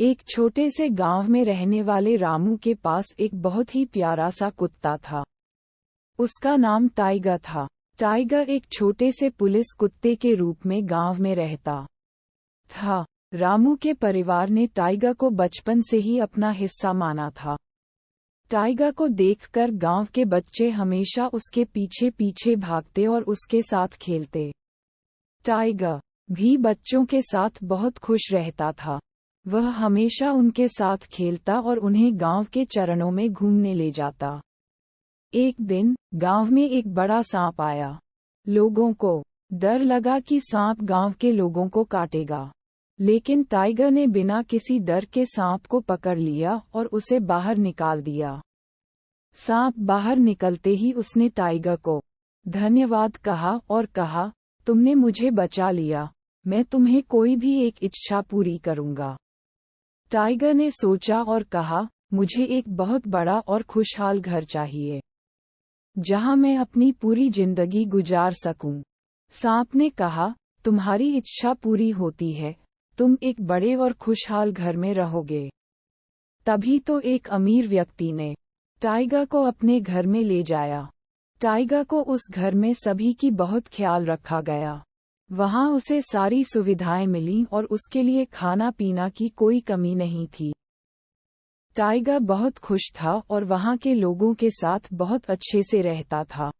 एक छोटे से गांव में रहने वाले रामू के पास एक बहुत ही प्यारा सा कुत्ता था। उसका नाम टाइगर था। टाइगर एक छोटे से पुलिस कुत्ते के रूप में गांव में रहता था। रामू के परिवार ने टाइगर को बचपन से ही अपना हिस्सा माना था। टाइगर को देखकर गांव के बच्चे हमेशा उसके पीछे पीछे भागते और उसके साथ खेलते। टाइगर भी बच्चों के साथ बहुत खुश रहता था। वह हमेशा उनके साथ खेलता और उन्हें गांव के चरणों में घूमने ले जाता। एक दिन गांव में एक बड़ा सांप आया। लोगों को डर लगा कि सांप गांव के लोगों को काटेगा, लेकिन टाइगर ने बिना किसी डर के सांप को पकड़ लिया और उसे बाहर निकाल दिया। सांप बाहर निकलते ही उसने टाइगर को धन्यवाद कहा और कहा, तुमने मुझे बचा लिया, मैं तुम्हें कोई भी एक इच्छा पूरी करूंगा। टाइगर ने सोचा और कहा, मुझे एक बहुत बड़ा और खुशहाल घर चाहिए, जहां मैं अपनी पूरी जिंदगी गुजार सकूं। सांप ने कहा, तुम्हारी इच्छा पूरी होती है, तुम एक बड़े और खुशहाल घर में रहोगे। तभी तो एक अमीर व्यक्ति ने टाइगर को अपने घर में ले जाया। टाइगर को उस घर में सभी की बहुत ख्याल रखा गया। वहां उसे सारी सुविधाएं मिलीं और उसके लिए खाना पीना की कोई कमी नहीं थी। टाइगर बहुत खुश था और वहां के लोगों के साथ बहुत अच्छे से रहता था।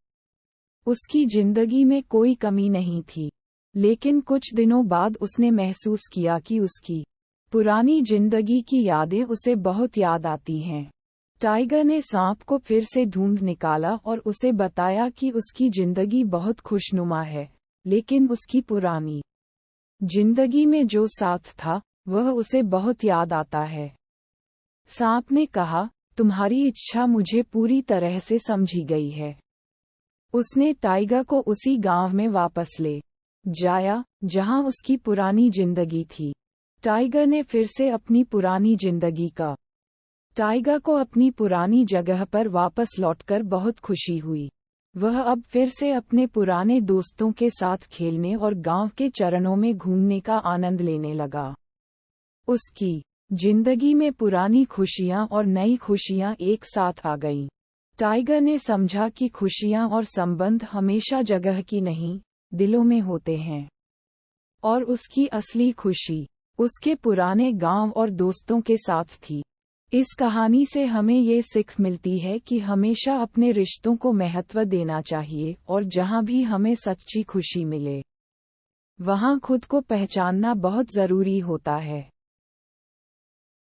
उसकी जिंदगी में कोई कमी नहीं थी। लेकिन कुछ दिनों बाद उसने महसूस किया कि उसकी पुरानी जिंदगी की यादें उसे बहुत याद आती हैं। टाइगर ने सांप को फिर से ढूंढ निकाला और उसे बताया कि उसकी जिंदगी बहुत खुशनुमा है, लेकिन उसकी पुरानी जिंदगी में जो साथ था, वह उसे बहुत याद आता है। सांप ने कहा, तुम्हारी इच्छा मुझे पूरी तरह से समझी गई है। उसने टाइगर को उसी गांव में वापस ले जाया, जहां उसकी पुरानी जिंदगी थी। टाइगर ने फिर से अपनी पुरानी जिंदगी का टाइगर को अपनी पुरानी जगह पर वापस लौटकर बहुत खुशी हुई। वह अब फिर से अपने पुराने दोस्तों के साथ खेलने और गांव के चरणों में घूमने का आनंद लेने लगा। उसकी जिंदगी में पुरानी खुशियां और नई खुशियां एक साथ आ गईं। टाइगर ने समझा कि खुशियां और संबंध हमेशा जगह की नहीं, दिलों में होते हैं। और उसकी असली खुशी उसके पुराने गांव और दोस्तों के साथ थी। इस कहानी से हमें ये सीख मिलती है कि हमेशा अपने रिश्तों को महत्व देना चाहिए और जहां भी हमें सच्ची खुशी मिले, वहां खुद को पहचानना बहुत जरूरी होता है।